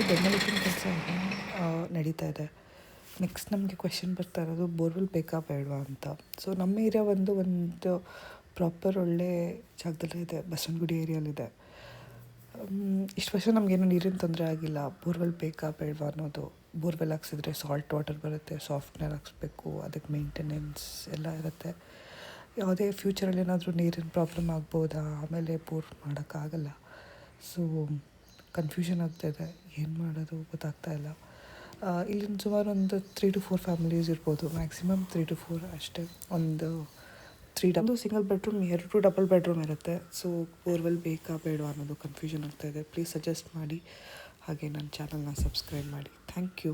Demolition ಕೆಲಸ ನಡೀತಾ ಇದೆ. ನೆಕ್ಸ್ಟ್ ನಮಗೆ ಕ್ವೆಶ್ಚನ್ ಬರ್ತಾ ಇರೋದು ಬೋರ್ವೆಲ್ ಬೇಕಾ ಬೇಡವಾ ಅಂತ. ಸೊ ನಮ್ಮ ಏರಿಯಾ ಒಂದು ಪ್ರಾಪರ್ ಒಳ್ಳೆ ಜಾಗದಲ್ಲೇ ಇದೆ, ಬಸವನಗುಡಿ ಏರಿಯಲ್ಲಿದೆ. ಇಷ್ಟು ವರ್ಷ ನಮಗೇನು ನೀರಿನ ತೊಂದರೆ ಆಗಿಲ್ಲ. ಬೋರ್ವೆಲ್ ಬೇಕಾ ಬೇಡವಾ ಅನ್ನೋದು, ಬೋರ್ವೆಲ್ ಹಾಕ್ಸಿದ್ರೆ ಸಾಲ್ಟ್ ವಾಟರ್ ಬರುತ್ತೆ, ಸಾಫ್ಟ್ನರ್ ಹಾಕ್ಸ್ಬೇಕು, ಅದಕ್ಕೆ ಮೇಂಟೆನೆನ್ಸ್ ಎಲ್ಲ ಇರುತ್ತೆ. ಯಾವುದೇ ಫ್ಯೂಚರಲ್ಲಿ ಏನಾದರೂ ನೀರಿನ ಪ್ರಾಬ್ಲಮ್ ಆಗ್ಬೋದಾ, ಆಮೇಲೆ ಬೋರ್ ಮಾಡೋಕ್ಕಾಗಲ್ಲ. ಸೊ ಕನ್ಫ್ಯೂಷನ್ ಆಗ್ತಾಯಿದೆ, ಏನು ಮಾಡೋದು ಗೊತ್ತಾಗ್ತಾ ಇಲ್ಲ. ಇಲ್ಲಿಂದ ಸುಮಾರು ಒಂದು 3 to 4 ಫ್ಯಾಮಿಲೀಸ್ ಇರ್ಬೋದು, ಮ್ಯಾಕ್ಸಿಮಮ್ 3 to 4 ಅಷ್ಟೇ. ಒಂದು ಸಿಂಗಲ್ ಬೆಡ್ರೂಮ್, 2 ಡಬಲ್ ಬೆಡ್ರೂಮ್ ಇರುತ್ತೆ. ಸೊ ಬೋರ್ವೆಲ್ ಬೇಕಾ ಬೇಡವಾ ಅನ್ನೋದು ಕನ್ಫ್ಯೂಷನ್ ಆಗ್ತಾಯಿದೆ. ಪ್ಲೀಸ್ ಸಜೆಸ್ಟ್ ಮಾಡಿ, ಹಾಗೆ ನನ್ನ ಚಾನಲ್ನ ಸಬ್ಸ್ಕ್ರೈಬ್ ಮಾಡಿ. Thank you.